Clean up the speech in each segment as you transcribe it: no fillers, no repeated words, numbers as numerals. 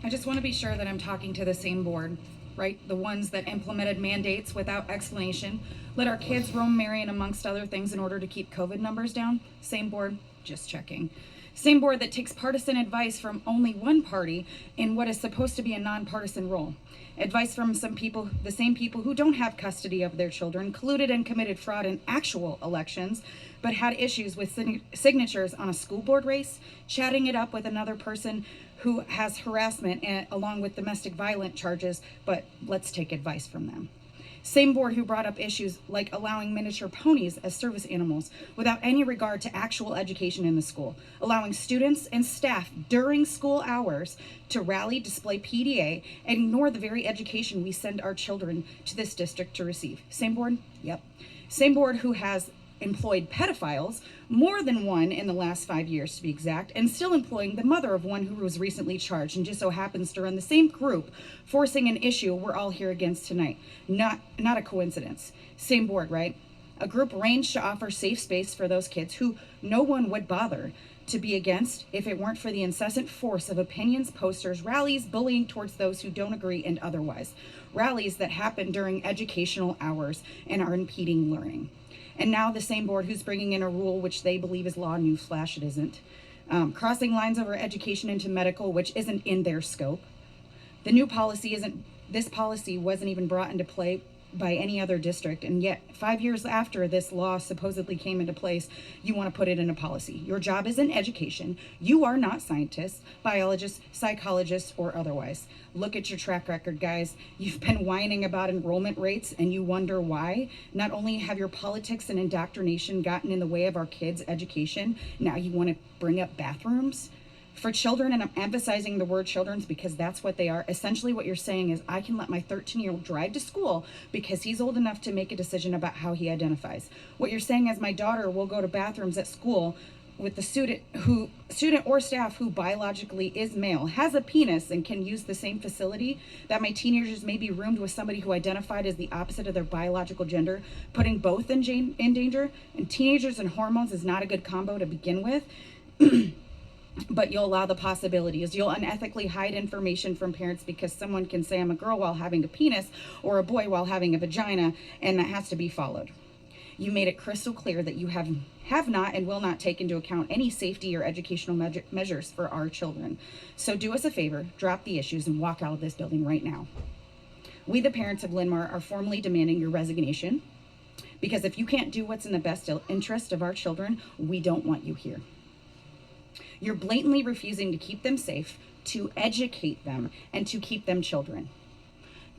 I just want to be sure that I'm talking to the same board, right? The ones that implemented mandates without explanation, let our kids roam Marion amongst other things in order to keep COVID numbers down. Same board, just checking. Same board that takes partisan advice from only one party in what is supposed to be a nonpartisan role. Advice from some people, the same people who don't have custody of their children, colluded and committed fraud in actual elections, but had issues with signatures on a school board race, chatting it up with another person who has harassment along with domestic violence charges, but let's take advice from them. Same board who brought up issues like allowing miniature ponies as service animals without any regard to actual education in the school, allowing students and staff during school hours to rally, display PDA, and ignore the very education we send our children to this district to receive. Same board? Yep. Same board who has employed pedophiles, more than one in the last 5 years to be exact, and still employing the mother of one who was recently charged and just so happens to run the same group, forcing an issue we're all here against tonight. Not a coincidence. Same board, right? A group arranged to offer safe space for those kids who no one would bother to be against if it weren't for the incessant force of opinions, posters, rallies, bullying towards those who don't agree and otherwise. Rallies that happen during educational hours and are impeding learning. And now the same board who's bringing in a rule which they believe is law, newsflash, it isn't. Crossing lines over education into medical, which isn't in their scope. The new policy this policy wasn't even brought into play by any other district, and yet 5 years after this law supposedly came into place, you want to put it in a policy. Your job is in education. You are not scientists, biologists, psychologists, or otherwise. Look at your track record, guys. You've been whining about enrollment rates and you wonder why. Not only have your politics and indoctrination gotten in the way of our kids' education, now you want to bring up bathrooms for children, and I'm emphasizing the word children's because that's what they are. Essentially what you're saying is I can let my 13-year-old drive to school because he's old enough to make a decision about how he identifies. What you're saying is my daughter will go to bathrooms at school with the student or staff who biologically is male, has a penis, and can use the same facility, that my teenagers may be roomed with somebody who identified as the opposite of their biological gender, putting both in danger. And teenagers and hormones is not a good combo to begin with. But you'll allow the possibilities. You'll unethically hide information from parents because someone can say I'm a girl while having a penis or a boy while having a vagina, and that has to be followed. You made it crystal clear that you have not and will not take into account any safety or educational measures for our children. So do us a favor, drop the issues, and walk out of this building right now. We, the parents of Linn-Mar, are formally demanding your resignation because if you can't do what's in the best interest of our children, we don't want you here. You're blatantly refusing to keep them safe, to educate them, and to keep them children.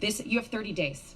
You have 30 days.